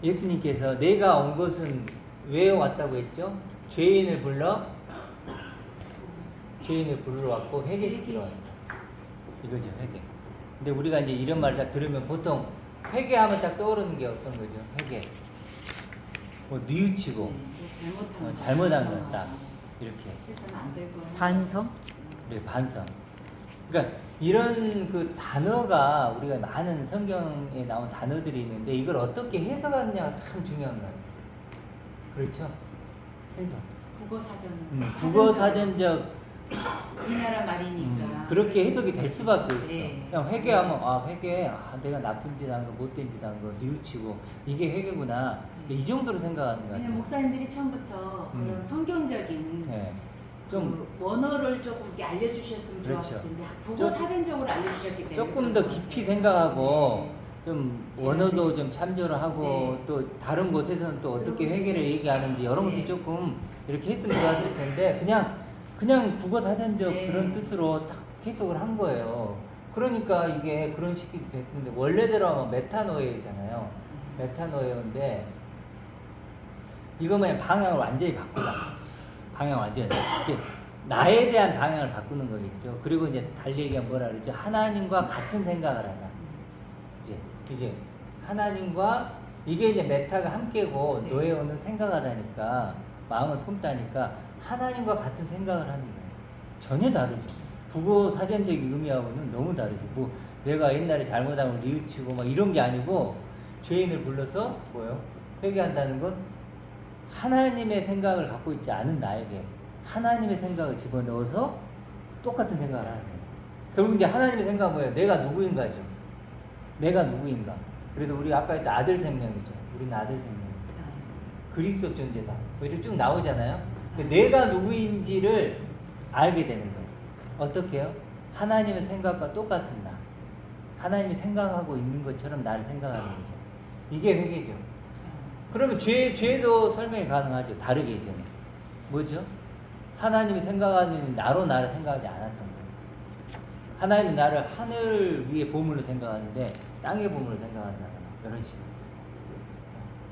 예수님께서 내가 온 것은 왜 왔다고 했죠? 죄인을 부르러 왔고 회개시키러 왔다. 이거죠, 회개. 근데 우리가 이제 이런 말 딱 들으면 보통 회개하면 딱 떠오르는 게 어떤 거죠? 회개. 뭐 뉘우치고 잘못한 거 딱 이렇게 해서는 안 될 거야. 반성? 네, 반성. 그러니까 이런 그 단어가 우리가 많은 성경에 나온 단어들이 있는데 이걸 어떻게 해석하느냐가 참 중요한 거예요. 그렇죠? 해석. 국어 사전은 국어 사전적 우리나라 말이니까 그렇게 해석이 될 수밖에 없어. 네. 그냥 회개하면 회개, 내가 나쁜 짓 한 거, 못된 짓 한 거, 뉘우치고 이게 회개구나. 이 정도로 생각하는 거 왜냐면 같아요. 목사님들이 처음부터 그런 성경적인 네. 좀 그 원어를 조금 이렇게 알려주셨으면 그렇죠. 좋았을 텐데 국어 사전적으로 알려주셨기 때문에 조금 더 깊이 생각하고 좀 원어도 좀 참조를 하고 네. 또 다른 곳에서는 또 어떻게 그런 회개를 것도 얘기하는지 여러 네. 것도 조금 이렇게 했으면 좋았을 텐데 그냥 국어 사전적 네. 그런 뜻으로 딱 해석을 한 거예요. 그러니까 이게 그런 식이 됐는데 원래대로 하면 메타노에잖아요. 메타노에인데 이거만 방향을 완전히 바꾸다. 방향 완전히 이게 나에 대한 방향을 바꾸는 거겠죠. 그리고 이제 달리 얘기하면 뭐라 그러죠? 하나님과 같은 생각을 하다. 이게 하나님과 이게 이제 메타가 함께고 네. 노예오는 생각하다니까 마음을 품다니까 하나님과 같은 생각을 하는 거예요. 전혀 다르죠. 국어 사전적인 의미하고는 너무 다르죠. 뭐 내가 옛날에 잘못하면 뉘우치고 막 이런 게 아니고 죄인을 불러서 뭐요? 회개한다는 건 하나님의 생각을 갖고 있지 않은 나에게 하나님의 생각을 집어넣어서 똑같은 생각을 하는 거예요. 결국 이제 하나님의 생각은 뭐예요? 내가 누구인가죠. 내가 누구인가. 그래도 우리 아까 했던 아들 생명이죠. 우리는 아들 생명입니다. 그리스도 존재다. 뭐 이렇게 쭉 나오잖아요. 내가 누구인지를 알게 되는 거예요. 어떻게 해요? 하나님의 생각과 똑같은 나. 하나님이 생각하고 있는 것처럼 나를 생각하는 거죠. 이게 회개죠. 그러면 죄도 설명이 가능하죠. 다르게 이제는. 뭐죠? 하나님이 생각하는 나로 나를 생각하지 않았던 거예요. 하나님이 나를 하늘 위의 보물로 생각하는데 땅의 보물로 생각한다거나 이런 식으로.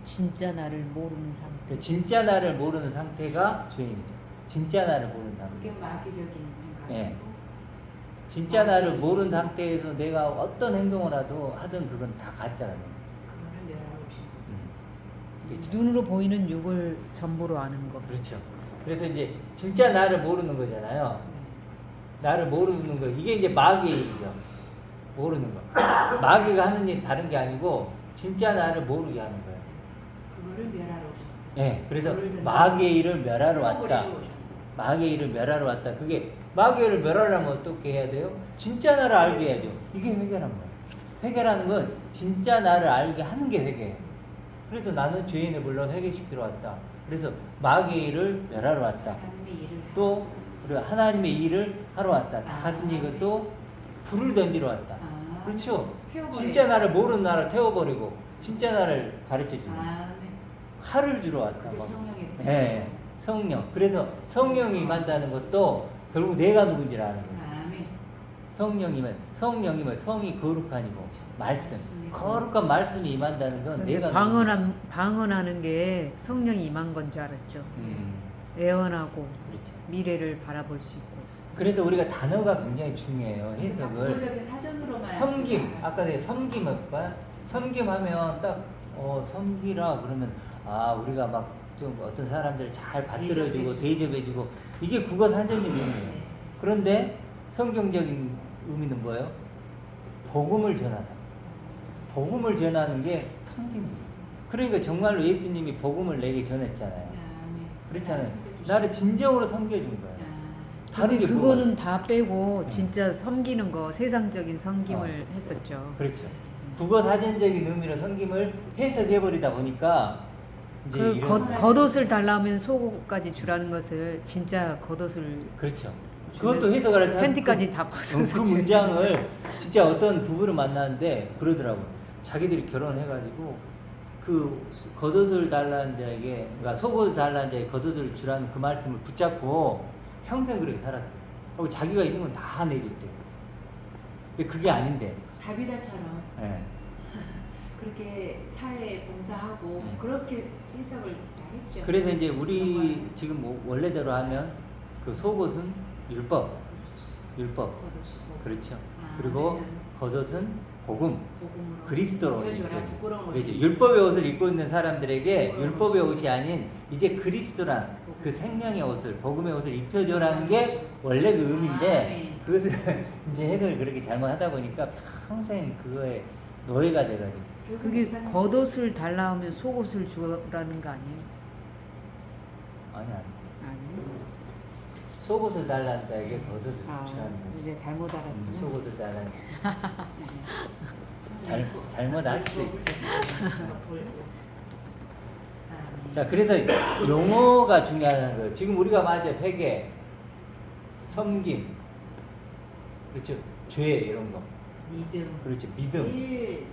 진짜 나를 모르는 상태. 진짜 나를 모르는 상태가 죄인이죠. 진짜 나를 모르는 상태. 그게 마귀적인 생각이고 예. 진짜 나를 모르는 상태에서 내가 어떤 행동을 하든 그건 다 가짜라는 거예요. 그거를 멸하고 싶고 그렇죠. 눈으로 보이는 육을 전부로 아는 거. 그렇죠. 그래서 이제 진짜 나를 모르는 거잖아요. 나를 모르는 거. 이게 이제 마귀의 일이죠. 모르는 거. 마귀가 하는 일이 다른 게 아니고 진짜 나를 모르게 하는 거예요. 그거를 멸하러 오셨다. 네, 그래서 마귀의 일을 멸하러 왔다. 마귀의 일을 멸하러 왔다. 그게 마귀의 일을 멸하려면 어떻게 해야 돼요? 진짜 나를 알게 해야죠. 이게 회개란 거예요. 회개라는 건 진짜 나를 알게 하는 게 회개예요. 그래서 나는 죄인을 불러 회개시키러 왔다. 그래서 마귀의 일을 멸하러 왔다. 하나님의 일을 또 그리고 하나님의 일을 하러 왔다. 다 같은 얘기고 또 불을 던지러 왔다. 그렇죠? 진짜 나를 모르는 나를 태워버리고 진짜 나를 가르쳐주는 칼을 주러 왔다. 그게 성령의 불. 네, 성령. 그래서 성령이 임한다는 것도 결국 내가 누군지를 아는 거예요. 성령이면 성이 거룩하니고 말씀. 거룩한 말씀이 임한다는 건 근데 내가 방언하는 게 성령이 임한 건 줄 알았죠. 예언하고 그렇죠. 미래를 바라볼 수 있고. 그래서 우리가 단어가 굉장히 중요해요. 해석을. 국어적인 사전으로만 섬김. 아까 내가 섬김하면 딱 섬기라 그러면 우리가 막 좀 어떤 사람들을 잘 받들어주고 대접해주고 이게 국어 사전적 의미예요. 그런데 성경적인 의미는 뭐예요? 복음을 전하다. 복음을 전하는 게 섬김이에요. 그러니까 정말로 예수님이 복음을 내게 전했잖아요. 그렇잖아요. 나를 진정으로 섬겨준 거예요. 다른 근데 게 그거는 뭐가 다 빼고 진짜 섬기는 거 세상적인 섬김을 했었죠. 그렇죠. 국어 사전적인 의미로 섬김을 해석해버리다 보니까 이제 그 겉옷을 달라면 속옷까지 주라는 것을 진짜 겉옷을 그렇죠. 그것도 해석을 할 때 팬티까지 다 벗어서 그 문장을 진짜 어떤 부부를 만나는데 그러더라고요. 자기들이 결혼해가지고 그 겉옷을 달라는 자에게 그러니까 속옷을 달라는 자에게 겉옷을 주라는 그 말씀을 붙잡고 평생 그렇게 살았대. 그리고 자기가 있는 건 다 내줬대. 근데 그게 아닌데. 다비다처럼 예. 그렇게 사회에 봉사하고 그렇게 해석을 다 했죠. 그래서 이제 우리 영화는. 지금 뭐 원래대로 하면 그 속옷은 율법, 그렇죠. 율법. 겉옷이고. 그렇죠. 아, 그리고 네. 겉옷은 복음, 복음으로 그리스도로 입혀줘라. 입혀줘. 부끄러운 그렇지. 옷이. 율법의 옷을 입고 있는 사람들에게 부끄러운 율법의 옷이. 옷이 아닌 이제 그리스도란 그 복음. 생명의 옷을, 복음의 옷을 입혀줘라는 복음의 게 옷이. 원래 그 의미인데 아, 네. 그것을 이제 해석을 그렇게 잘못하다 보니까 평생 그거에 노예가 돼가지고. 결국 그게 목사님- 겉옷을 달라 하면 속옷을 주라는 거 아니에요? 아니 아니. 아니요. 속옷을 달라는 자에게 겉옷을 아, 주라는 거지. 이제 잘못 알았구나. 속옷을 달라는 네. 잘못 알 수도 있죠. 볼고. 아, 네. 자, 그래서 용어가 중요하다는 거예요. 지금 우리가 맞아 회개, 섬김, 그렇죠, 죄 이런 거, 믿음. 그렇죠, 믿음, 제일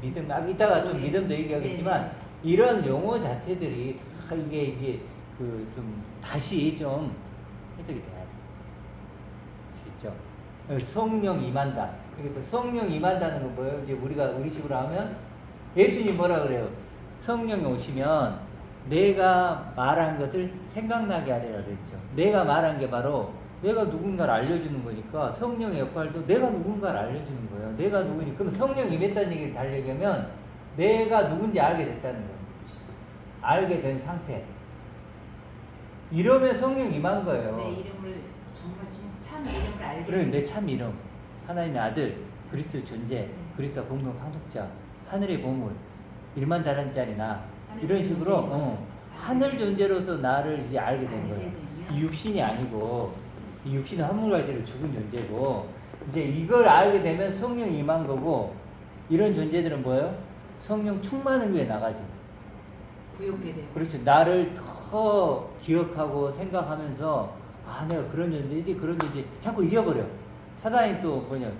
믿음. 믿음. 이따가 좀 네. 믿음도 얘기하겠지만 네, 이런 용어 자체들이 다 이게 그 좀 다시 좀 해석이 돼야 돼. 그렇죠? 성령 임한다. 그러니까 성령 임한다는 건 뭐예요? 이제 우리가 우리식으로 하면 예수님 뭐라 그래요? 성령이 오시면 내가 말한 것을 생각나게 하리라 그랬죠. 내가 말한 게 바로 내가 누군가를 알려주는 거니까 성령의 역할도 내가 누군가를 알려주는 거예요. 내가 누구니? 그럼 성령 임했다는 얘기를 달리려면 내가 누군지 알게 됐다는 거예요. 알게 된 상태. 이러면 성령 임한 거예요. 내 이름을 정말 참 이름을 알게. 그래, 내 참 이름, 하나님의 아들, 그리스도 존재, 네. 그리스도 공동 상속자, 하늘의 보물, 1만 달란짜리 나 하늘 이런 식으로 존재로서. 하늘 존재로서 나를 이제 알게 된 알게 거예요. 되면. 이 육신이 아니고 이 육신은 한물가지로 죽은 존재고 이제 이걸 알게 되면 성령 임한 거고 이런 존재들은 뭐예요? 성령 충만을 위해 나가죠. 부욕게 되고. 그렇죠. 나를 더 기억하고 생각하면서 아 내가 그런 존재지 그런 존재 자꾸 잊어버려. 사단이 또 뭐냐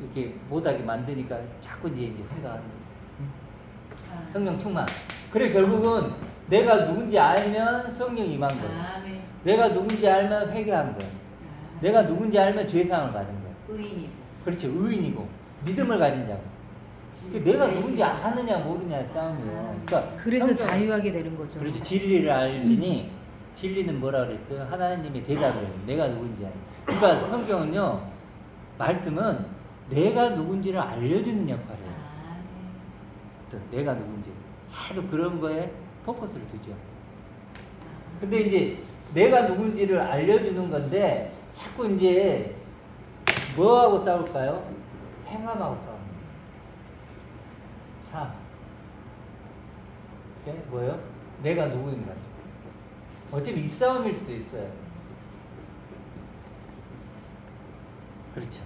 이렇게 못하게 만드니까 자꾸 이제 생각하는 거예요. 아. 성령 충만. 그래 결국은 내가 누군지 알면 성령 임한 거예요. 아멘. 내가 누군지 알면 회개한 거예요. 아. 내가 누군지 알면 죄사함을 받은 거예요. 의인이고. 그렇죠. 의인이고 믿음을 가진 자고. 내가 누군지 아느냐 모르냐의 싸움이에요. 그러니까 그래서 성경- 자유하게 되는 거죠. 그렇죠. 진리를 알지니 진리는 뭐라 그랬어요? 하나님의 대답을 해요. 내가 누군지 알. 그러니까 성경은요 말씀은 내가 누군지를 알려주는 역할이에요. 아멘. 또 내가 누군지 계속 그런 거에 포커스를 두죠. 아. 근데 이제 내가 누군지를 알려주는 건데 자꾸 이제 뭐하고 싸울까요? 행함하고 싸웁니다. 삶. 네? 뭐예요? 내가 누구인가. 어차피 이 싸움일 수도 있어요. 그렇죠.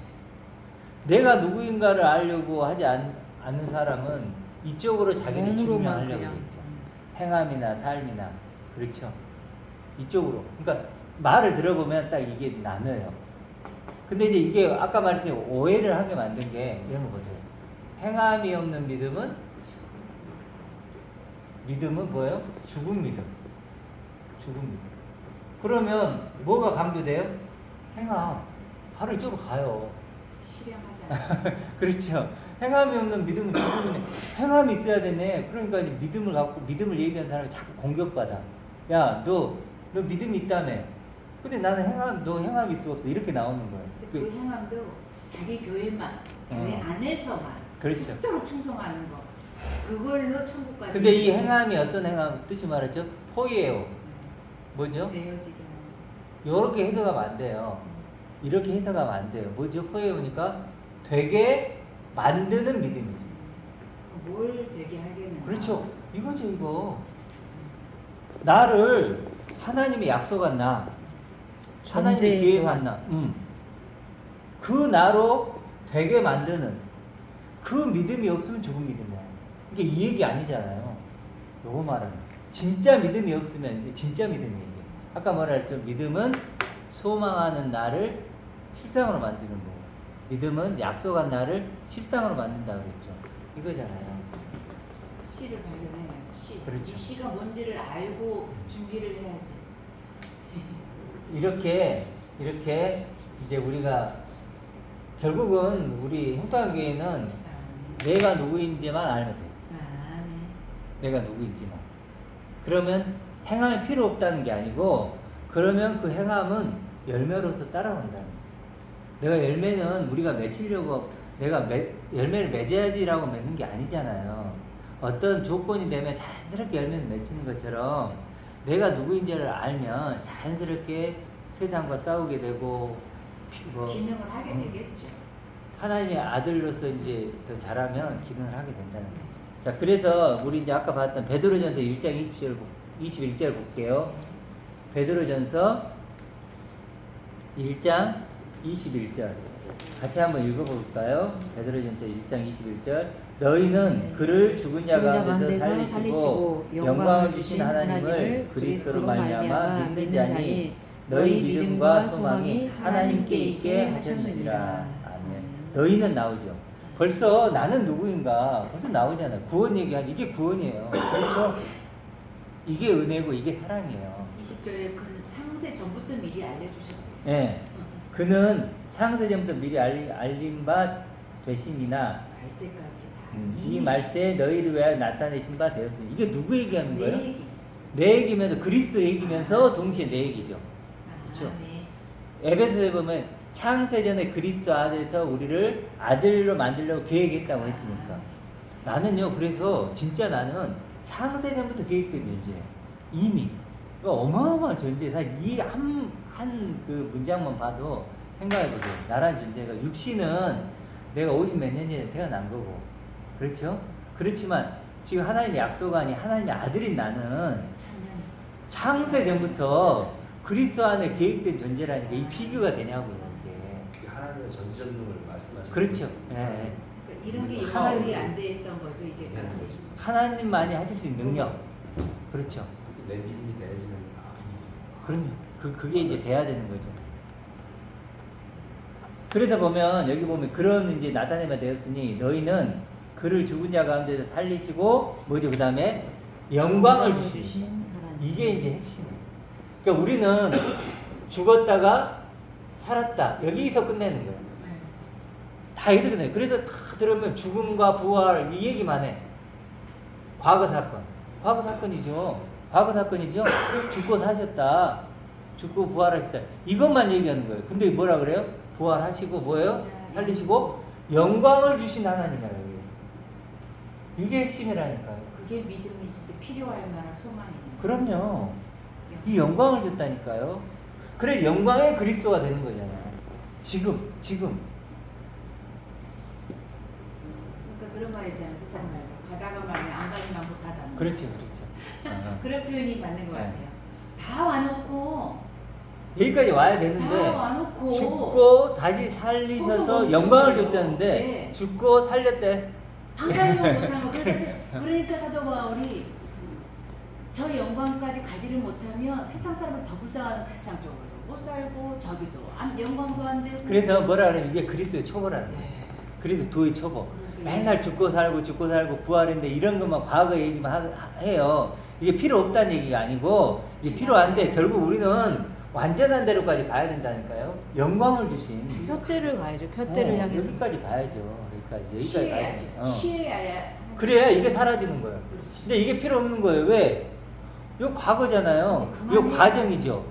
내가 누구인가를 알려고 하지 않는 사람은 이쪽으로 자기를 몸으로만 증명하려고 그냥. 했죠. 행함이나 삶이나 그렇죠. 이쪽으로. 그러니까 말을 들어보면 딱 이게 나눠요. 근데 이제 이게 아까 말했듯이 오해를 하게 만든 게 이런 거 보세요. 행함이 없는 믿음은 뭐예요? 죽은 믿음. 죽은 믿음. 그러면 뭐가 강조돼요? 행함. 바로 이쪽으로 가요. 실행하지 않아. 그렇죠. 행함이 없는 믿음은 죽은 믿음. 행함이 있어야 되네. 그러니까 이제 믿음을 갖고 믿음을 얘기하는 사람이 자꾸 공격받아. 야, 너 믿음이 있다며. 근데 나는 너 행함이 있어 없어. 이렇게 나오는 거예요. 근데 그 행함도 자기 교회만, 교회 안에서만 그렇죠. 그토록 충성하는 거. 그걸로 천국까지. 근데 이 행함이 어떤 행함 뜻이 말했죠? 호의예요. 뭐죠? 되어지게 하는 이렇게 해석하면 안 돼요. 이렇게 해석하면 안 돼요. 뭐죠? 호의오니까 되게 만드는 믿음이죠. 뭘 되게 하겠는가. 그렇죠. 이거죠, 이거. 나를 하나님이 약속한 나, 하나님이 존재의 계획한 나, 그 나로 되게 만드는 그 믿음이 없으면 죽은 믿음이야. 이게 이 얘기 아니잖아요. 요거 말하는. 진짜 믿음이 없으면 진짜 믿음이에요. 아까 뭐라 했죠? 믿음은 소망하는 나를 실상으로 만드는 거고, 믿음은 약속한 나를 실상으로 만든다 그랬죠. 이거잖아요. 씨를 발견해야지. 씨. 그렇죠. 이 씨가 뭔지를 알고 준비를 해야지. 이렇게 이제 우리가 결국은 우리 형통교회는 내가 누구인지만 알면 돼. 아멘. 내가 누구인지만. 그러면 행함이 필요 없다는 게 아니고, 그러면 그 행함은 열매로서 따라온다는 거야. 내가 열매는 우리가 맺히려고 내가 열매를 맺어야지라고 맺는 게 아니잖아요. 어떤 조건이 되면 자연스럽게 열매를 맺히는 것처럼 내가 누구인지를 알면 자연스럽게 세상과 싸우게 되고 기능을 하게 되겠죠. 하나님의 아들로서 이제 더 잘하면 기능을 하게 된다는 거예요. 자, 그래서 우리 이제 아까 봤던 베드로전서 1장 21절 볼게요. 베드로전서 1장 21절. 같이 한번 읽어볼까요? 베드로전서 1장 21절. 너희는 그를 죽은 자 가운데서 살리시고 영광을 주신 하나님을 그리스도로 말미암아 믿는 자니 너희 믿음과 소망이 하나님께 있게 하셨느니라. 아멘. 너희는 나오죠. 벌써 나는 누구인가 벌써 나오잖아요. 구원 얘기하면 이게 구원이에요. 그렇죠? 이게 은혜고 이게 사랑이에요. 20절에 그 창세 전부터 미리 알려주셨대요. 예. 그는 창세 전부터 미리 알림 바 되심이나 말세까지 다 이 말세에 너희를 위하여 나타내신 바 되었으니. 이게 누구 얘기하는 내 거예요? 얘기지. 내 얘기면서 그리스도 얘기면서 동시에 내 얘기죠. 그렇죠? 네. 에베소에 보면 창세전에 그리스도 안에서 우리를 아들로 만들려고 계획했다고 했으니까. 나는요, 그래서 진짜 나는 창세전부터 계획된 존재예요. 이미. 그러니까 어마어마한 존재. 사실 이 한 그 문장만 봐도 생각해보세요. 나라는 존재가, 육신은 내가 50 몇 년 전에 태어난 거고. 그렇죠? 그렇지만 지금 하나님의 약속안이 하나님의 아들인 나는 창세 전부터 그리스도 안에 계획된 존재라니까 이 비교가 되냐고요, 이게. 하나님의 전지전능을 말씀하시는 그렇죠. 거죠. 예. 그러니까 이런 게 하나님. 연결이 안 됐던 거죠 이제까지. 하나님만이 하실 수 있는 능력. 그렇죠. 그게 내 믿음이 되어지면 다. 그럼요. 그게 이제 돼야 되는 거죠. 그래서 보면, 여기 보면, 그런 이제 나타내면 되었으니, 너희는 그를 죽은 자 가운데서 살리시고, 뭐죠? 그 다음에, 영광을 주시니. 이게 이제 핵심이에요. 그러니까 우리는 죽었다가 살았다. 여기서 끝내는 거예요. 네. 다 여기서 끝내요. 그래서 다 들으면 죽음과 부활, 이 얘기만 해. 과거 사건. 과거 사건이죠. 과거 사건이죠. 죽고 사셨다. 죽고 부활하셨다. 이것만 얘기하는 거예요. 근데 뭐라 그래요? 부활하시고 뭐예요? 살리시고 영광을 주신 하나님이라고. 이게 핵심이라니까요. 그게 믿음이 진짜 필요할 만한 소망이에요. 그럼요. 이 영광을 줬다니까요. 그래 영광의 그리스도가 되는 거잖아요. 지금. 그러니까 그런 말이 있잖아요. 세상 말로 가다가 말면 안 가지만 못하다. 그렇죠. 그런 표현이 맞는 것 네. 같아요. 다 와놓고 여기까지 와야 다 되는데 와놓고 죽고 다시 살리셔서 고소 영광을 멈춘 거예요. 줬다는데 네. 죽고 살렸대. 안 가지만 못한 거. 그러니까 사도 바울이 저 영광까지 가지를 못하면 세상 사람은 더 불쌍한 세상 쪽으로도 못 살고 저기도 영광도 안 되고. 그래서 뭐라 그러면 이게 그리스도의 초보라는 거예요. 그리스도의 초보. 그러니까 맨날 죽고 살고 부활했는데 이런 것만 과거 얘기만 해요. 이게 필요 없다는 얘기가 아니고 이게 필요한데 결국 우리는 완전한 대로까지 가야 된다니까요. 영광을 주신 표대를 가야죠. 표대를 향해서. 여기까지 가야죠. 여기까지 가야죠. 취해야. 그래야 이게 사라지는 거예요. 그렇지. 근데 이게 필요 없는 거예요. 왜? 이거 과거잖아요. 진짜 이거 그만해요. 과정이죠.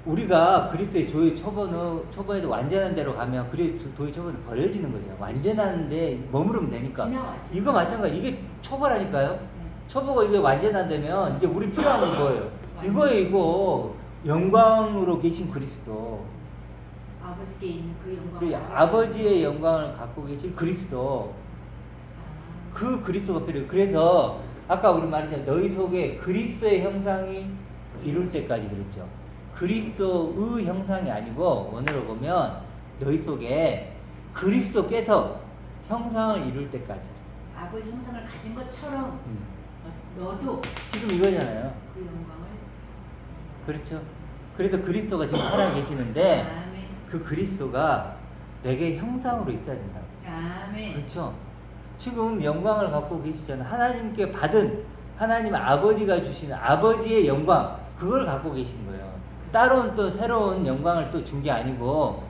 우리가 그리스도의 조의 초보에도 완전한 대로 가면 그리스도의 초보는 버려지는 거죠. 완전한데 머무르면 되니까. 지나왔어요. 이거 마찬가지. 이게 초보라니까요. 네. 초보가 이게 완전한 되면 이제 우리 필요한 건 뭐예요? 완전. 이거예요, 이거. 영광으로 계신 그리스도. 아버지께 있는 그 영광. 그리고 아버지의 영광을 갖고 계신 그리스도. 그 그리스도가 필요해요. 그래서 아까 우리 말했잖아요. 너희 속에 그리스도의 형상이 이룰 때까지 그랬죠. 그리스도의 형상이 아니고 원어로 보면 너희 속에 그리스도께서 형상을 이룰 때까지. 아버지 형상을 가진 것처럼 너도 지금 이거잖아요. 그 영광을. 그렇죠. 그래도 그리스도가 지금 살아 계시는데 아멘. 그 그리스도가 내게 형상으로 있어야 된다. 아멘. 그렇죠. 지금 영광을 갖고 계시잖아요. 하나님께 받은 하나님 아버지가 주시는 아버지의 영광, 그걸 갖고 계신 거예요. 따로 또 새로운 영광을 또 준 게 아니고,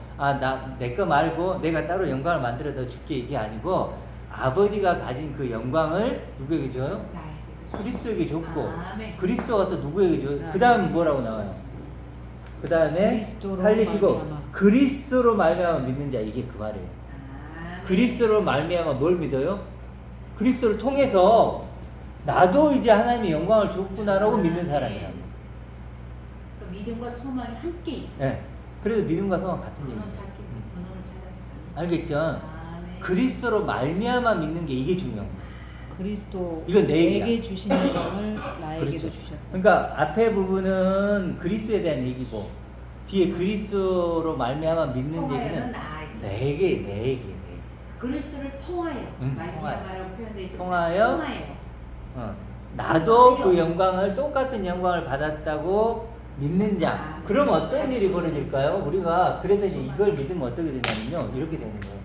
내 거 말고 내가 따로 영광을 만들어 더 줄게, 이게 아니고, 아버지가 가진 그 영광을 누구에게 줘요? 나에게도 그리스도에게 줬고 아멘. 그리스도가 또 누구에게 줘요? 그 다음 뭐라고 나와요? 그 다음에 그리스도로 살리시고 말미암아. 그리스도로 말미암아 믿는 자, 이게 그 말이에요. 아멘. 그리스도로 말미암아 뭘 믿어요? 그리스도를 통해서 나도 이제 하나님의 영광을 줬구나라고 믿는 사람이라고. 또 믿음과 소망이 함께 있고 예. 그래서 믿음과 소망 같은 근원 얘기예요. 찾기 근원을 찾아서 가는 알겠죠? 아멘. 그리스도로 말미암아 믿는 게 이게 중요해요. 그리스도 이건 내 얘기야. 내게 주신 영광을 나에게도 그렇죠. 주셨다. 그러니까 앞에 부분은 그리스도에 대한 얘기고 뒤에 그리스도로 말미암아 믿는 통하여는 얘기는 나에게 내게. 그리스도를 통하여 통하여. 말미암아라고 표현되어 있죠. 통하여. 나도 통하여. 그 영광을 똑같은 영광을 받았다고 믿는 자. 그럼 어떤 일이 벌어질까요? 우리가 그래서 이제 이걸 믿으면 어떻게 되냐면요. 이렇게 되는 거예요.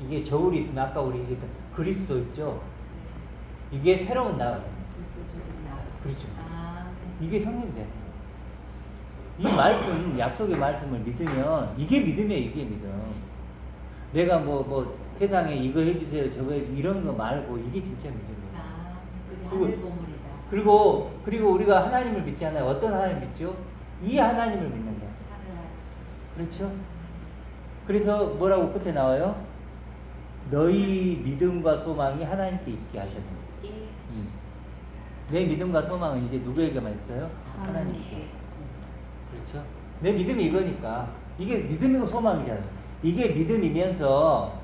이게 저울이 있으면 아까 우리 얘기했던 그리스도 있죠. 이게 새로운 나가. 그리스도적인 나. 그렇죠. 아멘. 이게 성립이 되는 거예요. 이 말씀, 약속의 말씀을 믿으면 이게 믿음이에요. 이게 믿음. 내가 뭐 세상에 이거 해주세요, 저거 해주세요 이런 거 말고 이게 진짜 믿음이에요. 그게 그리고- 하늘 보물이다. 그리고 우리가 하나님을 믿잖아요. 어떤 하나님 믿죠? 이 하나님을 믿는 거예요. 하늘 아버지. 그렇죠? 그래서 뭐라고 끝에 나와요? 너희 믿음과 소망이 하나님께 있게 하셨다. 예. 내 믿음과 소망은 이제 누구에게만 있어요? 하나님께. 그렇죠? 내 믿음이 이거니까. 이게 믿음이고 소망이잖아요. 이게 믿음이면서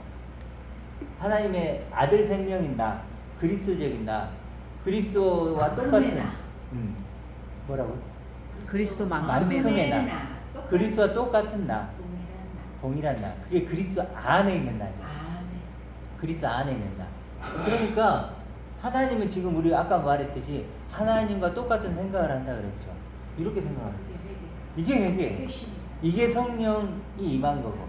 하나님의 아들 생명인 나, 그리스도적인 나, 그리스도와 똑같은 나. 뭐라고? 그리스도만큼의 나. 그리스도와 똑같은 나, 동일한 나. 동일한 나. 그게 그리스도 안에 있는 나죠. 아멘. 그리스도 안에 있는 나. 그러니까 하나님은 지금 우리 아까 말했듯이 하나님과 똑같은 생각을 한다 그랬죠. 이렇게 생각합니다. 그게 회개. 이게 회개예요. 회심이다. 이게 성령이 임한 거고,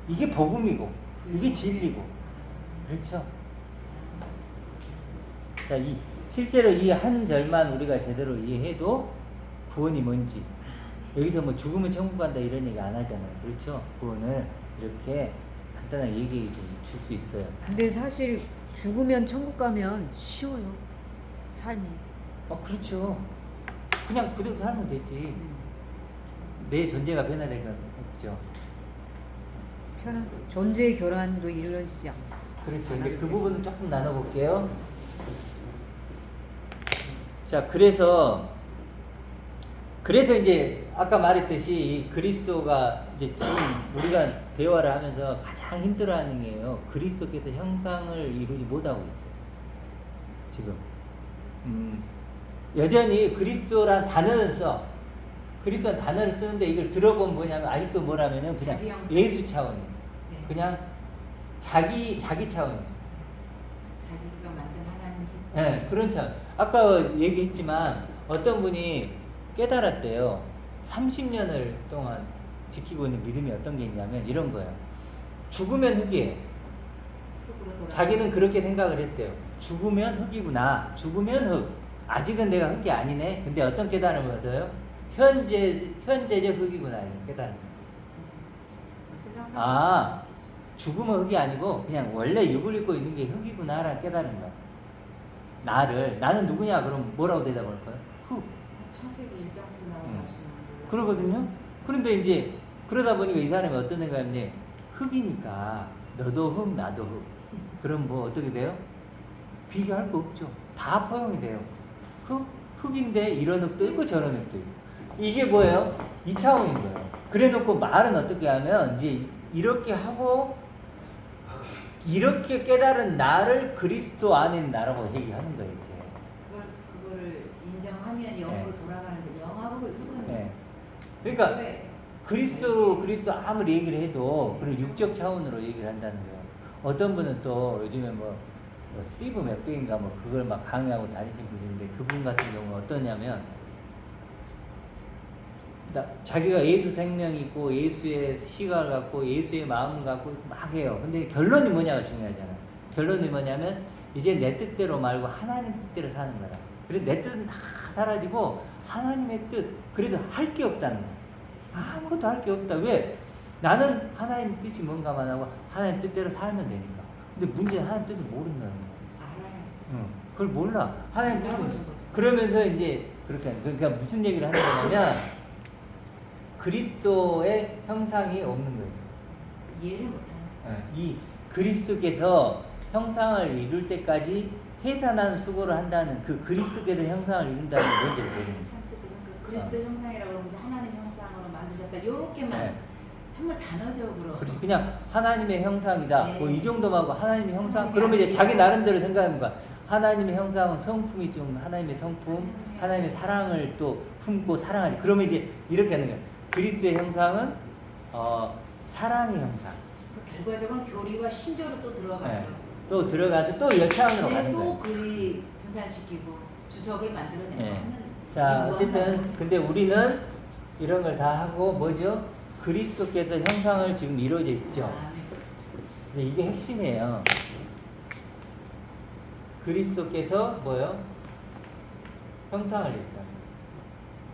이게 복음이고, 이게 진리고, 그렇죠? 자, 실제로 이 한 절만 우리가 제대로 이해해도 구원이 뭔지, 여기서 뭐 죽으면 천국 간다 이런 얘기 안 하잖아요. 그렇죠? 구원을 이렇게 간단하게 얘기해 줄 수 있어요. 근데 사실 죽으면 천국 가면 쉬워요. 삶이. 그렇죠. 그냥 그대로 살면 되지. 내 존재가 변화될 건 없죠. 편한 존재의 교란도 이루어지지 않고. 그렇죠. 근데 그 부분은 조금 나눠볼게요. 자, 그래서 이제 아까 말했듯이 이 그리스도가 이제 지금 우리가 대화를 하면서 가장 힘들어하는 게요. 그리스도께서 형상을 이루지 못하고 있어요. 지금 여전히 그리스도란 단어는 써. 그리스도란 단어를 쓰는데 이걸 들어보면 뭐냐면 아직도 뭐라면은 그냥 자기 형상. 예수 차원이에요. 네. 그냥 자기 차원이죠. 자기가 만든 하나님. 네, 그런 차원. 아까 얘기했지만 어떤 분이 깨달았대요. 30년을 동안 지키고 있는 믿음이 어떤 게 있냐면 이런 거예요. 죽으면 흙이에요. 흙으로 돌아. 자기는 그렇게 생각을 했대요. 죽으면 흙이구나. 죽으면 흙. 아직은 내가 흙이 아니네. 근데 어떤 깨달음을 얻어요? 현재적 흙이구나. 이런 깨달음. 세상 아, 죽으면 흙이 아니고 그냥 원래 육을 입고 있는 게 흙이구나라는 깨달은 거야. 나는 누구냐? 그럼 뭐라고 대답할 거예요? 흙. 창세기 1장부터 나온 말씀은 그러거든요. 그런데 이제 그러다 보니까 이 사람이 어떤 생각이냐면 흙이니까 너도 흙 나도 흙. 그럼 뭐 어떻게 돼요? 비교할 거 없죠. 다 포용이 돼요. 흙인데 이런 흙도 있고 저런 흙도 있고. 이게 뭐예요? 2차원인 거예요. 그래 놓고 말은 어떻게 하면 이제 이렇게 하고 이렇게 깨달은 나를 그리스도 안에 있는 나라고 얘기하는 거예요. 이렇게. 그거를 인정하면 영으로 돌아가는 저 영하고 흙은 네. 그러니까 왜? 그리스도 아무리 얘기를 해도 그런 육적 차원으로 얘기를 한다는 거예요. 어떤 분은 또 요즘에 뭐 스티브 맥베인가 뭐 그걸 막 강의하고 다니신 분인데 그분 같은 경우는 어떠냐면 자기가 예수 생명이 있고 예수의 시각을 갖고 예수의 마음을 갖고 막 해요. 근데 결론이 뭐냐가 중요하잖아요. 결론이 뭐냐면 이제 내 뜻대로 말고 하나님 뜻대로 사는 거라. 그래서 내 뜻은 다 사라지고 하나님의 뜻. 그래서 할 게 없다는 거야. 아무것도 할 게 없다. 왜? 나는 하나님 뜻이 뭔가만 하고 하나님 뜻대로 살면 되니까. 근데 문제는 하나님 뜻을 모른다는 거야. 알아야지. 응. 그걸 몰라. 하나님 알아보는 뜻을. 거죠. 그러면서 이제 그렇게 하는 거야. 그러니까 무슨 얘기를 하는 거냐면 그리스도의 형상이 없는 거죠. 이해를 못하는. 이 그리스도께서 형상을 이룰 때까지 해산한 수고를 한다는 그 그리스도께서 형상을 이룬다는 걸 먼저 모르는 거예요. 참 뜻은 그 그리스도 형상이라고 그러면 이제 하나님 형상으로 만드셨다. 이렇게만 네. 정말 단어적으로. 그렇지. 그냥 하나님의 형상이다. 네. 뭐 이 정도만 하고 하나님의 형상. 하나님이 그러면 이제 아니에요. 자기 나름대로 생각하는 거야. 하나님의 형상은 성품이 좀 하나님의 성품, 하나님의 사랑을 또 품고 사랑하지. 그러면 이제 이렇게 하는 거야. 그리스도의 형상은 사랑의 형상. 그 결과적으로 교리와 신조로 또 들어가서. 네. 또 들어가서 또 여차원으로 네, 가는 또 거야. 글이 분산시키고 주석을 만들어내고 네. 하는. 자, 이 어쨌든 무한한 근데 거죠. 우리는 이런 걸 다 하고 뭐죠? 그리스도께서 형상을 지금 이루어져 있죠. 아, 네. 근데 이게 핵심이에요. 그리스도께서 뭐요? 형상을 입다.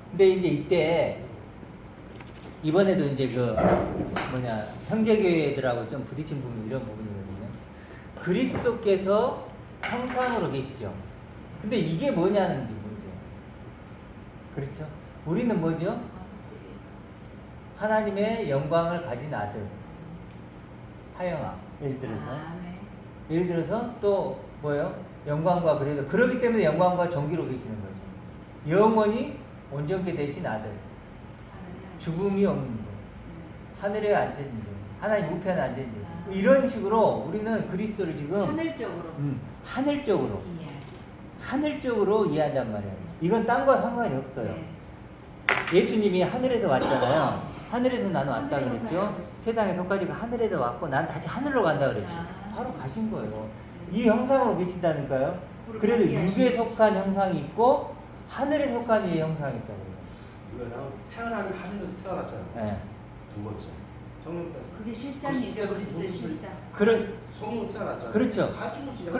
근데 이제 이때 이번에도 이제 그 형제교회들하고 좀 부딪힌 부분이 이런 부분이거든요. 그리스도께서 형상으로 계시죠. 근데 이게 뭐냐는 게 문제. 그렇죠? 우리는 뭐죠? 하나님의 영광을 가진 아들. 하영아. 예를 들어서. 아, 네. 예를 들어서 또 뭐예요? 영광과 그래도 그렇기 때문에 영광과 존귀로 계시는 거죠. 영원히 온전케 되신 아들. 죽음이 없는 거. 하늘에 앉아있는 거. 하나님 우편에 앉아있는 거. 아. 이런 식으로 우리는 그리스도를 지금 하늘적으로 하늘적으로 이해하죠. 하늘적으로 이해한단 말이에요. 이건 딴과 상관이 없어요. 네. 예수님이 하늘에서 왔잖아요. 하늘에서 나는 왔다 하늘의 그랬죠. 형상을 봤어요. 세상에 속가지고 하늘에서 왔고 난 다시 하늘로 간다 그랬죠. 아. 바로 가신 거예요. 네. 이 형상으로 계신다니까요. 그걸 그래도 함께 육에 하시는 속한 형상이 있고 하늘에 속한 이 형상이 있다고 그래요. 이거는 태어나기 하늘에서 태어났잖아. 네. 두 번째. 성령 그게 실상이죠. 그리스도의 실상. 그런 성령 태어났잖아. 그렇죠. 가지고 진짜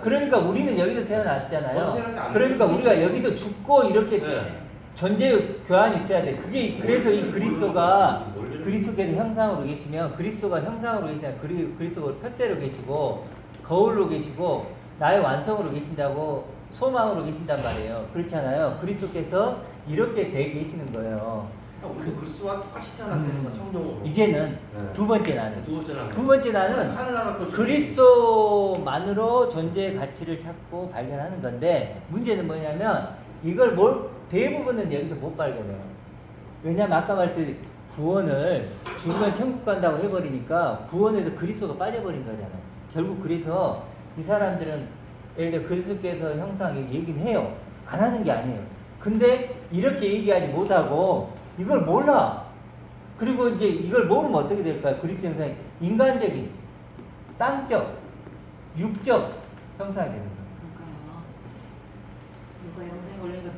그러니까 우리는 여기서 태어났잖아요. 태어나지 않는 그러니까 거죠. 우리가 여기서 죽고 이렇게 네. 존재 교환이 있어야 돼. 그게 그래서 이 그리스도가 그리스도께서 형상으로 계시면 그리스도가 형상으로 계시면 그리스도가 표대로 계시고 거울로 계시고 나의 완성으로 계신다고 소망으로 계신단 말이에요. 그렇잖아요. 그리스도께서 이렇게 돼 계시는 거예요. 우리도 그리스도와 똑같이 태어났다는 거 성령으로. 이제는 네. 두 번째 나는 두 번째 나는 하늘나라 그리스도만으로 존재의 가치를 찾고 발견하는 건데 문제는 뭐냐면 이걸 대부분은 여기서 못 발견해요. 왜냐면 아까 말했듯이 구원을 죽으면 천국 간다고 해버리니까 구원에서 그리스도가 빠져버린 거잖아요. 결국 그래서 이 사람들은 예를 들어 그리스도께서 형상 얘기는 해요. 안 하는 게 아니에요. 근데 이렇게 얘기하지 못하고 이걸 몰라. 그리고 이제 이걸 모르면 어떻게 될까요? 그리스도 형상이 인간적인, 땅적, 육적 형상이 되는 거예요. 그러니까요. 누가 영상에 올리니까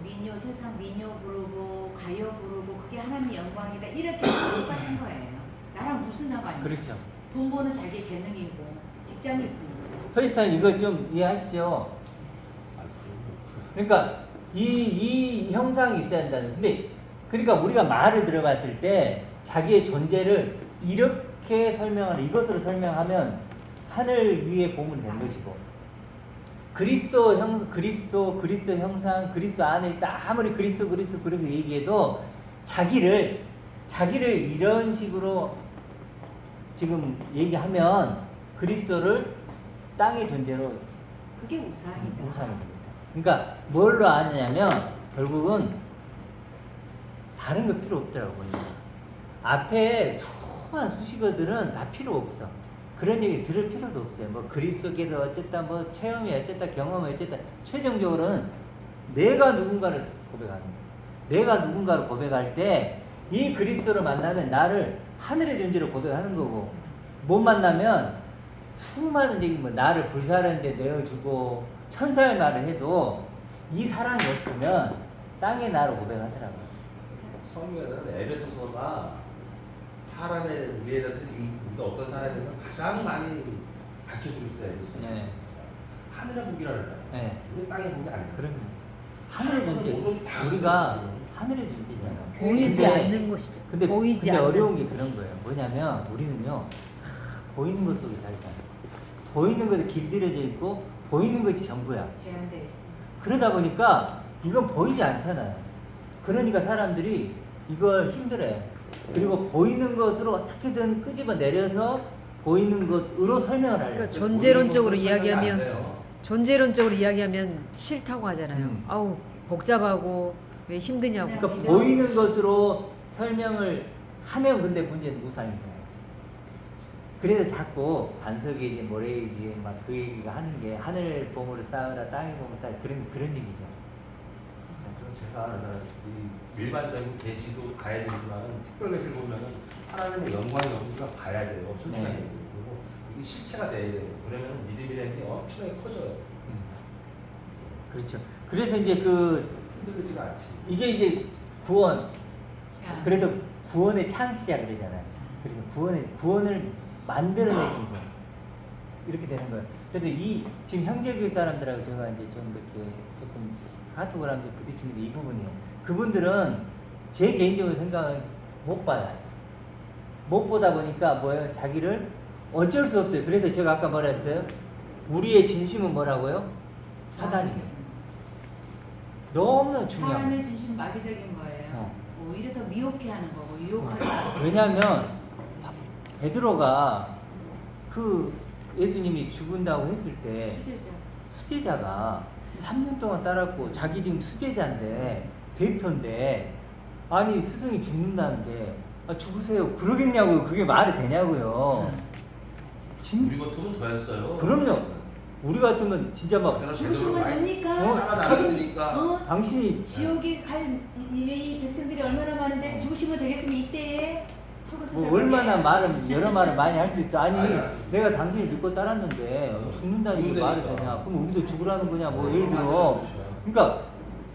미녀 세상 미녀 부르고 가요 부르고 그게 하나님의 영광이다 이렇게 똑같은 거예요. 나랑 무슨 상관이야? 그렇죠. 돈 버는 자기 재능이고 직장일 뿐이지. 헐스타인 이거 좀 이해하시죠? 그러니까 이 형상이 있어야 한다는. 근데 그러니까 우리가 말을 들어봤을 때 자기의 존재를 이렇게 설명하는 이것으로 설명하면 하늘 위에 보면 된 것이고 그리스도 형상, 그리스도 안에 있다. 아무리 그리스도 그렇게 얘기해도 자기를 이런 식으로 지금 얘기하면 그리스도를 땅의 존재로 그게 우상이다. 우상이 됩니다. 그러니까 뭘로 아느냐면 결국은 다른 거 필요 없더라고요. 앞에 수많은 수식어들은 다 필요 없어. 그런 얘기 들을 필요도 없어요. 뭐 그리스도께서 어쨌다, 뭐 체험이 어쨌다, 경험이 어쨌다. 최종적으로는 내가 누군가를 고백하는 거예요. 내가 누군가를 고백할 때 이 그리스도를 만나면 나를 하늘의 존재로 고백하는 거고 못 만나면 수많은 얘기 뭐 나를 불사르는데 내어주고 천사의 말을 해도 이 사랑이 없으면 땅의 나를 고백하더라고요. 성경에서는 에베소서가 사람의 의에 대해서 우리가 어떤 사람이면 가장 많이 밝혀주고 있어요. 에베소. 네. 하늘의 복이라 그러잖아요. 네. 우리 땅의 복이 아니에요. 그러면 하늘의 존재, 우리가 하늘의 존재잖아요. 보이지 않는 곳이죠. 근데 보이지 않는 어려운 게 그런 거예요. 뭐냐면 우리는요 보이는 것 속에 살잖아요. 보이는 것에 길들여져 있고 보이는 것이 전부야. 제한되어 있습니다. 그러다 보니까 이건 보이지 않잖아요. 그러니까 사람들이 이걸 힘들어해. 그리고 보이는 것으로 어떻게든 끄집어 내려서 보이는 것으로 설명을 하려고. 그러니까 존재론적으로 보이는 것도 설명이 안 이야기하면 돼요. 존재론적으로 이야기하면 싫다고 하잖아요. 음. 아우 복잡하고 왜 힘드냐고. 그냥 그러니까 믿어. 보이는 것으로 설명을 하면 근데 문제는 우상인 거야. 그래서 자꾸 반석이 이제 모래이지 막 그 얘기가 하는 게 하늘 보물을 쌓으라 땅에 보물을 쌓으라 그런 얘기죠. 그래서 제가 이 일반적인 계시도 봐야 되지만 특별 계시를 보면은 하나님의 영광이 우리가 봐야 돼요. 솔직하게 네. 그리고 그게 실체가 돼야 돼요. 그러면 믿음이라는 게 엄청나게 커져요. 그렇죠. 그래서 이제 그 흔들리지가 않지. 이게 이제 구원. 야. 그래도 구원의 창시자 그러잖아요. 그래서 구원을 만들어내신 분 이렇게 되는 거예요. 그래도 이 지금 형제교회 사람들하고 제가 이제 좀 이렇게 조금 카톡을 하면서 부딪히는 게 이 부분이에요. 그분들은 제 개인적으로 생각은 못 봐요. 못 보다 보니까 뭐예요? 자기를 어쩔 수 없어요. 그래서 제가 아까 뭐라 했어요? 우리의 진심은 뭐라고요? 사단이에요. 너무 중요해요. 사람의 진심 마귀적인 거예요. 오히려 더 미혹해하는 거고 유혹하게 하는 거고. 왜냐하면 베드로가 그 예수님이 죽은다고 했을 때 수제자. 수제자가 3년 동안 따랐고 자기 지금 수제자인데 대표인데 아니 스승이 죽는다는데 아, 죽으세요 그러겠냐고요. 그게 말이 되냐고요. 우리 같으면 더 했어요. 그럼요. 우리 같으면 진짜 막 죽으시면 됩니까? 하나가 나갔으니까. 당신이 지옥에 갈 이 백성들이 얼마나 많은데 죽으시면 되겠으면 이때에 서로 뭐 얼마나 말을 여러 말을 많이 할 수 있어. 아니 아니. 내가 당신을 믿고 따랐는데 죽는다는 게 말이 되냐. 그럼 우리도 죽으라는 거냐. 뭐 예를 들어. 그렇죠. 그러니까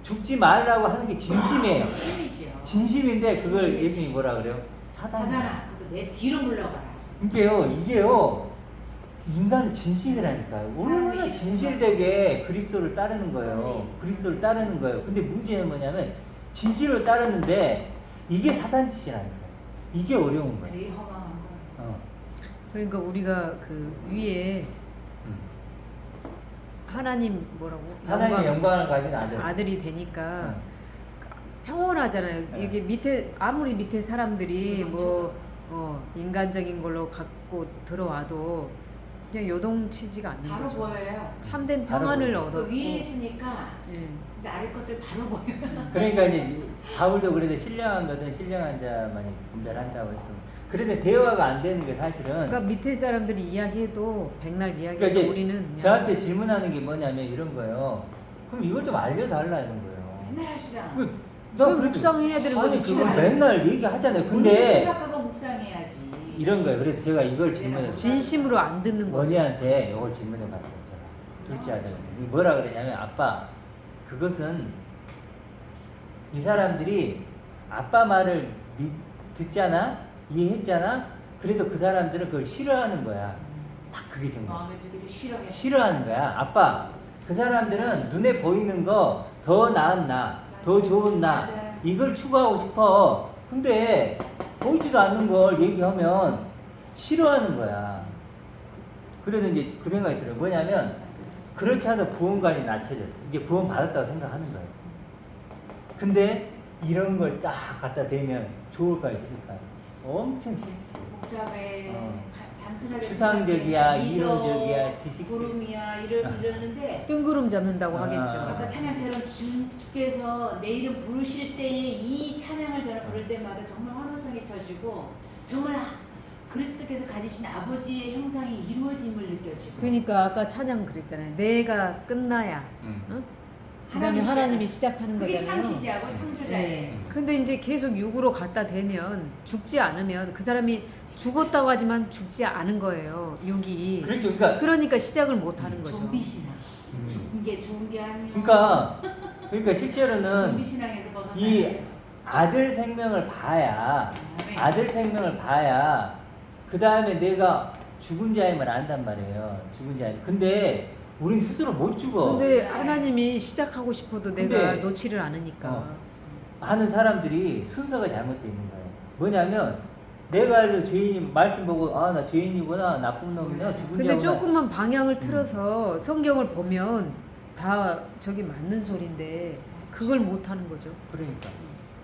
죽지 말라고 하는 게 진심이에요. 힘이죠. 진심인데 그걸 예수님이 뭐라 그래요? 사단이야. 사단아, 그것도 내 뒤로 물러가라. 이게요 인간의 진심이라니까요. 얼마나 사람이 진실되게 그리스도를 따르는 거예요. 사람이 그리스도를 따르는 거예요. 근데 문제는 뭐냐면 진실을 따르는데 이게 사단 짓이라니까요. 이게 어려운 거예요. 되게 허망한 거예요. 어. 그러니까 우리가 그 위에 음. 하나님 뭐라고 하나님의 영광을 가진 아들. 아들이 되니까 어. 평온하잖아요. 네. 이게 밑에 아무리 밑에 사람들이 뭐 요동치고. 인간적인 걸로 갖고 들어와도 그냥 요동치지가 않는 바로 거죠. 보여요. 참된 바로 평안을 보여요. 얻었고. 그 위에 있으니까 예. 진짜 아래 것들 바로 보여요. 그러니까 이제 바울도 그래도 신령한 것은 신령한 자만이 분별한다고 했던. 그런데 대화가 안 되는 게 사실은. 그러니까 밑에 사람들이 이야기해도 백날 이야기해도 그러니까 이제 우리는 그냥 저한테 질문하는 게 뭐냐면 이런 거예요. 그럼 이걸 좀 알려달라 이런 거예요. 맨날 하시잖아. 나 그럼 그래도- 묵상해야 되는 아니 거지, 그걸 그거는. 맨날 얘기하잖아요. 본인이 근데 생각하고 묵상해야지. 이런 거예요. 그래서 제가 이걸 질문했어요. 진심으로 안 듣는 거죠. 원희한테 이걸 질문해봤어요. 제가 둘째 아들한테 뭐라 그러냐면 아빠 그것은 이 사람들이 아빠 말을 듣잖아 이해했잖아. 그래도 그 사람들은 그걸 싫어하는 거야. 딱 그게 정말 마음에 두기를 싫어해. 싫어하는 거야. 아빠 그 사람들은 눈에 보이는 거 더 나은 나, 더 좋은 나 맞아요. 이걸 추구하고 싶어. 근데 보이지도 않는 걸 얘기하면 싫어하는 거야. 그래서 이제 그 생각이 들어요. 뭐냐면 그렇지 않아도 구원관이 낮춰졌어. 이제 구원 받았다고 생각하는 거예요. 근데 이런 걸 딱 갖다 대면 좋을까요, 싫을까요? 엄청 싫지. 복잡해. 단순하게 추상적이야, 생각해. 믿어, 이론적이야, 지식적. 구름이야 이러는데 뜬구름 잡는다고 아. 하겠죠. 아까 찬양처럼 주께서 내 이름 부르실 때에 이 찬양을 저는 부를 때마다 정말 환호성이 쳐지고 정말 그리스도께서 가지신 아버지의 형상이 이루어짐을 느껴지고 그러니까 아까 찬양 그랬잖아요. 내가 끝나야. 응? 그다음에 하나님이 시작하는 그게 거잖아요. 창시자고 창조자예요. 네. 근데 이제 계속 육으로 갖다 대면 죽지 않으면 그 사람이 죽었다고 하지만 죽지 않은 거예요. 육이. 그렇죠. 그러니까 시작을 못 하는 거죠. 좀비 신앙. 음. 죽은 게 아니야. 그러니까 실제로는 좀비 신앙에서 벗어나. 이 아들 생명을 봐야 아들 생명을 봐야 그 다음에 내가 죽은 자임을 안단 말이에요. 죽은 자임. 근데 우린 스스로 못 죽어. 근데 하나님이 시작하고 싶어도 내가 근데- 놓지를 않으니까. 많은 사람들이 순서가 잘못되어 있는 거예요. 뭐냐면 내가 알고 죄인이 말씀 보고 아 나 죄인이구나 나쁜 놈이나 죽은 근데 자구나. 조금만 방향을 틀어서 성경을 보면 다 저기 맞는 소린데 그걸 못 하는 거죠. 그러니까.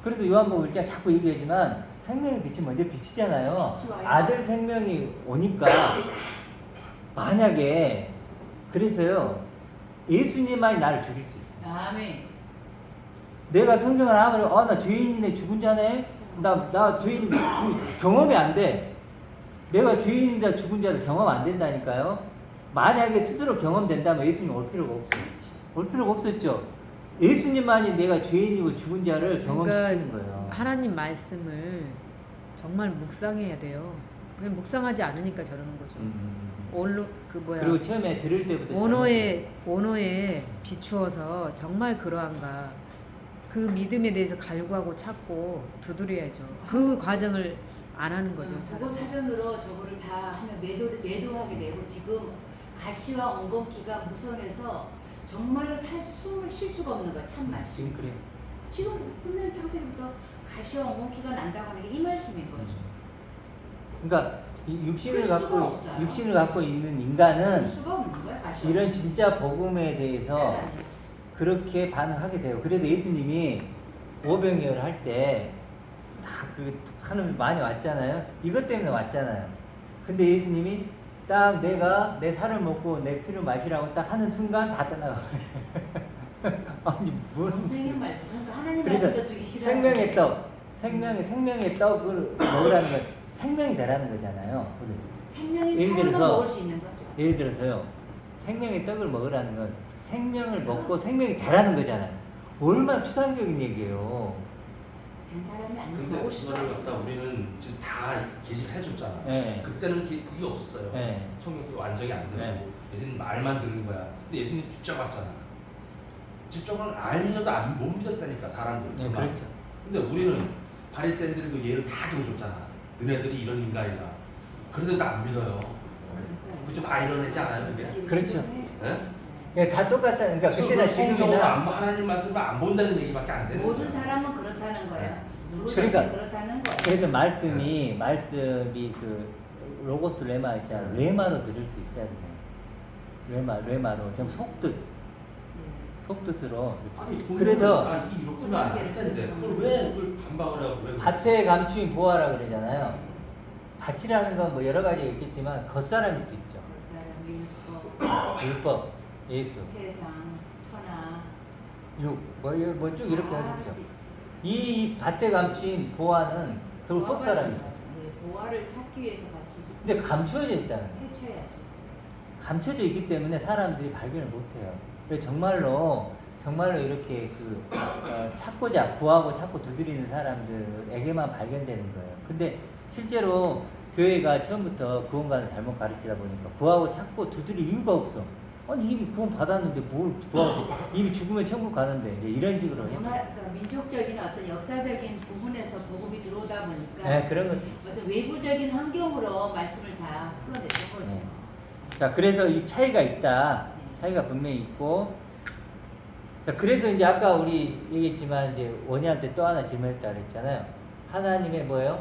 그래도 요한복음 1장 자꾸 얘기하지만 생명의 빛이 먼저 비치잖아요. 빛이 와요. 아들 생명이 오니까 만약에 그래서요 예수님만이 나를 죽일 수 있어. 아멘. 내가 성경을 하면 나 죄인이네 죽은 자네 나 죄인 경험이 안 돼. 내가 죄인이다 죽은 자도 경험 안 된다니까요. 만약에 스스로 경험된다면 예수님 올 필요가 없어. 올 필요가 없었죠. 예수님만이 내가 죄인이고 죽은 자를 경험시키는 거예요. 하나님 말씀을 정말 묵상해야 돼요. 그냥 묵상하지 않으니까 저러는 거죠. 언로 그 뭐야 그리고 처음에 들을 때부터 언어에 비추어서 정말 그러한가 그 믿음에 대해서 갈구하고 찾고 두드려야죠. 그 과정을 안 하는 거죠. 국어 사전으로 저거를 다 하면 매도하게 되고 지금 가시와 엉겅퀴가 무성해서 정말로 숨을 쉴 수가 없는 거야. 참 말씀. 지금 그래. 지금 분명히 창세기부터 가시와 엉겅퀴가 난다고 하는 게 이 말씀인 거죠. 그러니까 이 풀 수가 없어요. 육신을 갖고 있는 할 인간은 수가 없는 거야. 가시와 이런 진짜 복음에 대해서 엉겅퀴가. 그렇게 반응하게 돼요. 그래도 예수님이 오병이어를 할 때 다 그 하는 많이 왔잖아요. 이것 때문에 왔잖아요. 근데 예수님이 딱 내가 내 살을 먹고 내 피를 마시라고 딱 하는 순간 다 떠나가. 아니 뭐? 영생의 말씀. 그러니까 하나님 그래서 말씀도 되기 싫어. 생명의 떡, 생명의 떡을 먹으라는 건 생명이 되라는 거잖아요. 생명이 예를 살만 들어서- 먹을 수 있는 거죠. 예를 들어서요, 생명의 떡을 먹으라는 건 생명을 먹고 생명이 되라는 거잖아요. 얼마나 추상적인 얘기예요. 된 사람이 아니면 근데 먹을 수가 그거를 없어. 갖다 우리는 지금 다 게시를 해줬잖아. 네. 그때는 그게 없었어요. 네. 성경도 완전히 안 들리고 네. 예수님 말만 들은 거야. 근데 예수님 직접 왔잖아. 직접을 알면서도 못 믿었다니까 사람들. 네, 그만. 그렇죠. 근데 우리는 바리새인들이 그 예를 다 들어줬잖아. 너네들이 이런 인간이다. 그런데도 안 믿어요. 그러니까 그좀 이러내지 않아요, 그게? 그렇죠. 예? 예, 다 똑같다. 그러니까 그때나 성경으로 지금이나 하나님 말씀을 안 본다는 얘기밖에 안 되는 모든 거야. 사람은 그렇다는 거야. 누구든지 그러니까 그렇다는 거야. 그래서 말씀이 그 로고스 레마 있잖아요. 레마로 들을 수 있어야 돼요. 레마로 좀 속뜻으로. 아니, 그래서 이렇구나 할 텐데 그걸 왜 그걸 반박을 하고 왜? 밭에 감추인 보아라 그러잖아요. 밭이라는 건 뭐 여러 가지가 있겠지만 겉사람일 수 있죠. 그 사람 율법, 율법, 예수, 세상, 천하 뭐쭉 이렇게 다 하겠죠. 할수 있지. 이 밭에 감추인 보아는 결국 속 사람이죠. 네, 보화를 찾기 위해서 같이 근데 감춰져 있다는 거예요. 해쳐야지. 감춰져 있기 때문에 사람들이 발견을 못해요. 그래서 정말로 이렇게 찾고자 구하고 찾고 두드리는 사람들에게만 발견되는 거예요. 근데 실제로 교회가 처음부터 구원관을 잘못 가르치다 보니까 구하고 찾고 두드릴 이유가 없어. 아니 이미 구원 받았는데 뭘 구하고 이미 죽으면 천국 가는데 이제 이런 식으로 해요. 그러니까 민족적인 어떤 역사적인 부분에서 복음이 들어오다 보니까 네, 그런 것. 어떤 외부적인 환경으로 말씀을 다 풀어냈던 거죠. 네. 자, 그래서 이 차이가 있다. 차이가 분명히 있고. 자, 그래서 이제 아까 우리 얘기했지만 이제 원희한테 또 하나 질문했다 그랬잖아요. 하나님의 뭐예요?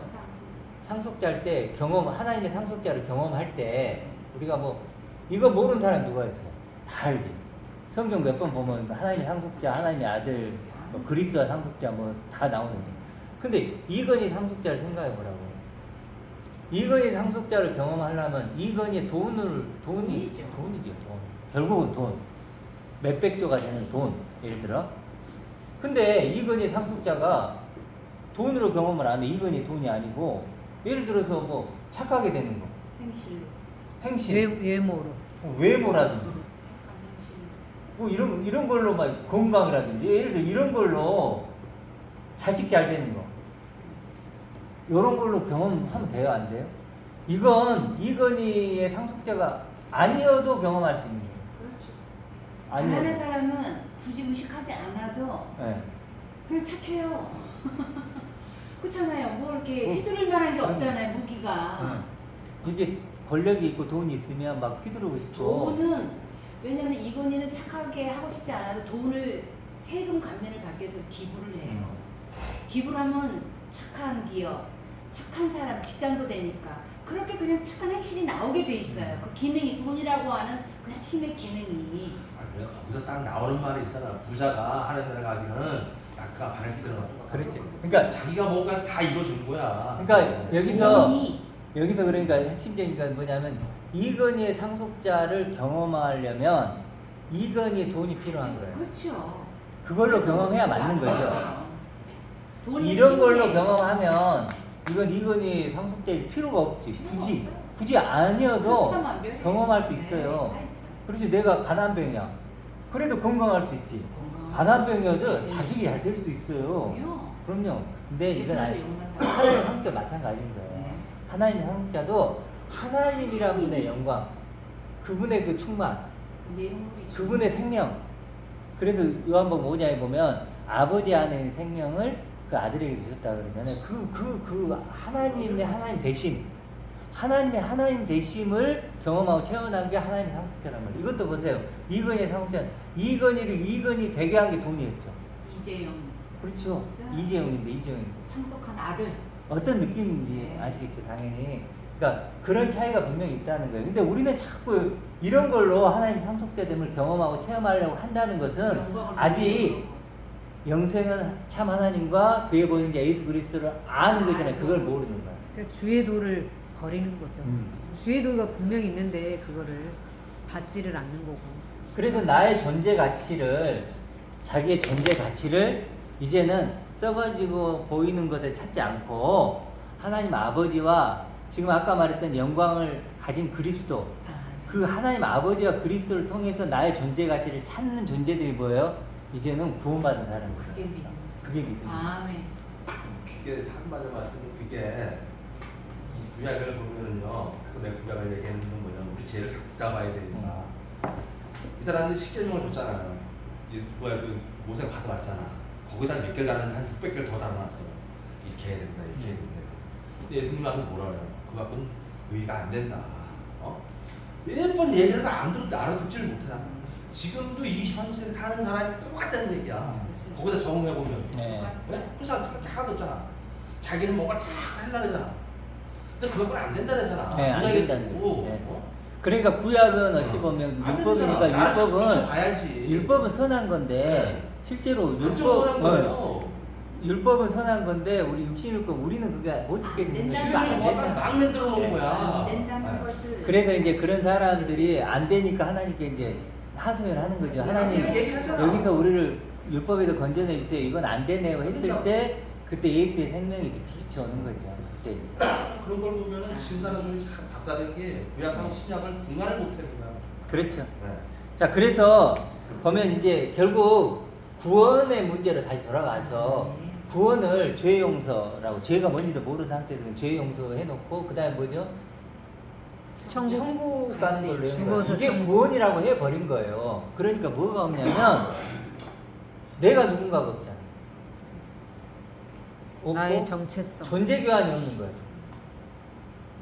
상속자일 때 하나님의 상속자를 경험할 때 우리가 뭐 이거 모르는 사람 누가 있어요? 다 알지. 성경 몇 번 보면 하나님의 상속자, 하나님의 아들, 뭐 그리스도와 상속자 뭐 다 나오는데. 근데 이건희 상속자를 생각해 보라고. 이건희 상속자를 경험하려면 이건희 돈이죠. 결국은 돈. 몇백조가 되는 돈. 예를 들어. 근데 이건희 상속자가 돈으로 경험을 안 해. 이건희 돈이 아니고 예를 들어서 뭐 착하게 되는 거. 행실. 외모로. 외모라든지. 착한 행실. 뭐 이런 걸로 막 건강이라든지 예를 들어 이런 걸로 자식 잘 되는 거. 이런 걸로 경험하면 돼요, 안 돼요? 이건 이건희의 상속자가 아니어도 경험할 수 있는 거예요. 그렇죠. 아니요. 가난한 사람은 굳이 의식하지 않아도 네. 그냥 착해요. 그렇잖아요. 뭐 이렇게 휘두를 만한 게 없잖아요. 무기가. 이게 권력이 있고 돈이 있으면 막 휘두르고 싶고. 돈은 왜냐면 이건희는 착하게 하고 싶지 않아도 돈을 세금 감면을 받기 위해서 기부를 해요. 기부를 하면 착한 기업, 착한 사람, 직장도 되니까 그렇게 그냥 착한 핵심이 나오게 돼 있어요. 그 기능이 돈이라고 하는 그 핵심의 기능이. 아, 그래 거기서 딱 나오는 말이 있잖아. 부자가 하는 데를 가기는 약간 바람기 들어가 똑같아. 그렇지. 그러니까 자기가 뭔가 다 이루어주는 거야. 그러니까 여기서 돈이 그러니까 핵심적인 건 뭐냐면 이건희의 상속자를 경험하려면 이건희의 돈이 필요한 거예요. 그렇죠. 그걸로 그래서 경험해야 우리가 맞는 거죠. 그렇죠. 돈이 이런 걸로 힘이에요. 경험하면 이건희 상속자일 필요가 없지. 필요가 굳이 없어요. 굳이 아니어도 천차만별이에요. 경험할 수 네, 있어요. 다 있어요. 그렇지 내가 가난병이야. 그래도 건강할 수 있지. 건강하지. 가난병이어도 자신이 자식이 잘 될 수 있어요. 그럼요. 근데 이건 괜찮아서 아니. 욕난다고. 하나님의 상속자 마찬가지인 거예요. 네. 하나님의 상속자도 하나님이란 분의 영광, 그분의 그 충만, 그 내용물이 그분의 생명. 그래서 요한복음 5장에 보면 아버지 안에 있는 생명을 그 아들에게 주셨다 그러잖아요. 그 하나님의 하나님 대심, 하나님 대심을 경험하고 체험한 게 하나님의 상속자란 말이에요. 이것도 보세요. 이건희의 상속자, 이건희 되게 한 게 돈이었죠. 이재영 그렇죠. 네. 이재용인데. 상속한 아들. 어떤 느낌인지 아시겠죠, 당연히. 그러니까 그런 차이가 분명히 있다는 거예요. 근데 우리는 자꾸 이런 걸로 하나님 상속자됨을 경험하고 체험하려고 한다는 것은 영광을 아직 영생은 참 하나님과 그에 보이는 게 예수 그리스도를 아는 거잖아요. 그걸 모르는 거야. 그러니까 주의 도를 버리는 거죠. 음. 주의 도가 분명히 있는데 그거를 받지를 않는 거고. 그래서 나의 존재 가치를, 자기의 존재 가치를 이제는 썩어지고 보이는 것에 찾지 않고 하나님 아버지와 지금 아까 말했던 영광을 가진 그리스도, 그 하나님 아버지와 그리스도를 통해서 나의 존재 가치를 찾는 존재들이 뭐예요? 이제는 구원받은 사람. 그게 믿음. 그게 믿음. 아멘. 그게 한마디로 말씀은 그게 이 구약을 보면은요. 자꾸 내 구약을 얘기하는 건 뭐냐면 우리 죄를 자꾸 뒤담아야 되니까. 이 사람들이 식재명을 줬잖아요. 이 구약 그 모세가 받아왔잖아. 거기다 몇 개를 다른 한 600개를 더 달아놨어요. 이렇게 해야 된다, 이렇게 해야 된다. 근데 예수님 와서 뭐라 그래요? 그 갖고는 의의가 안 된다. 매번 얘기를 알아듣지를 못하잖아. 지금도 이 현실에 사는 사람이 똑같다는 얘기야. 그치. 거기다 적응해보면. 네. 네? 그 사람 하나도 없잖아. 자기는 뭔가 쫙 하려고 그러잖아. 근데 그건 안 된다 그러잖아. 네, 안 구약에 된다는 보고, 거죠. 네. 그러니까 구약은 어찌 보면 안 율법이니까 되잖아. 율법은 봐야지. 율법은 선한 건데 네. 실제로 선한 거예요. 율법은 선한 건데 우리 육신율법 우리는 그게 못 지키는 된다는 거예요. 거예요. 안 지금 된다. 막 만들어 놓은 네. 거야. 안 된다는 네. 것을. 그래서 이제 그런 사람들이 안 되니까 하나님께 이제 하소연을 하는 거죠. 하나님 얘기하잖아. 여기서 우리를 율법에서 건져내 주세요. 이건 안 되네요 했을 때 그때 예수의 생명이 비치오는 거죠. 그때 이제. 그런 걸 보면은 지금 사람들이 참 답답한 게 구약하고 신약을 분간을 못하는 거야. 그렇죠. 네. 자, 그래서 보면 이제 결국 구원의 문제로 다시 돌아가서 구원을 죄 용서라고, 죄가 뭔지도 모르는 상태에서 죄 용서 해놓고 그 다음에 뭐죠? 천국 가는 걸로 해놓은 거예요. 죽어서 이게 천국. 구원이라고 해버린 거예요. 그러니까 뭐가 없냐면 내가 누군가가 없잖아. 없고 나의 정체성. 존재 교환이 없는 거예요.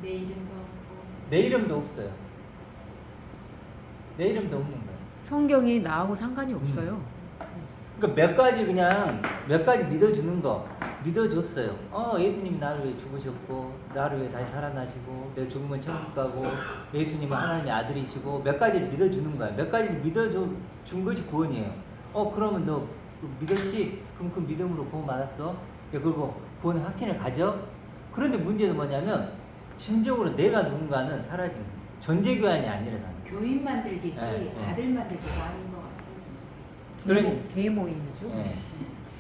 내 이름도 없고. 내 이름도 없어요. 내 이름도 없는 거예요. 성경이 나하고 상관이 없어요. 그러니까 몇 가지 믿어주는 거 믿어줬어요. 예수님이 나를 위해 죽으셨고 나를 위해 다시 살아나시고 내가 죽으면 천국 가고 예수님은 하나님의 아들이시고 몇 가지를 믿어주는 거야. 몇 가지를 믿어준 것이 구원이에요. 그러면 너 믿었지? 그럼 그 믿음으로 구원 받았어. 그리고 구원의 확신을 가져. 그런데 문제는 뭐냐면 진정으로 내가 누군가는 사라진 거야. 존재 교환이 안 일어나는 거야. 교인 만들겠지 네, 네. 아들 만들기가 아닌 것 같아요 진짜. 그러니- 개 모임이죠. 예.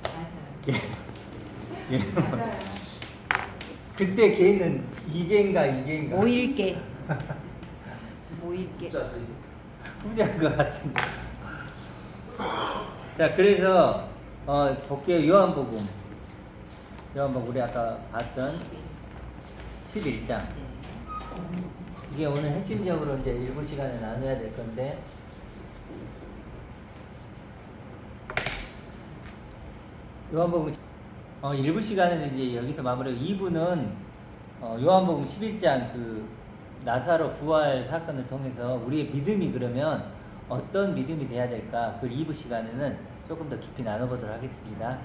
맞아요. 예. 맞아요. 그때 걔는 이계인가 모일개. 모일개. 진짜 후자인 것 같은데. 자, 그래서 볼게요. 요한복음 우리 아까 봤던 11장. 이게 오늘 핵심적으로 이제 일부 시간에 나눠야 될 건데, 요한복음 일부 시간에는 이제 여기서 마무리하고 2부는 요한복음 11장 그 나사로 부활 사건을 통해서 우리의 믿음이 그러면 어떤 믿음이 돼야 될까, 그 2부 시간에는 조금 더 깊이 나눠보도록 하겠습니다.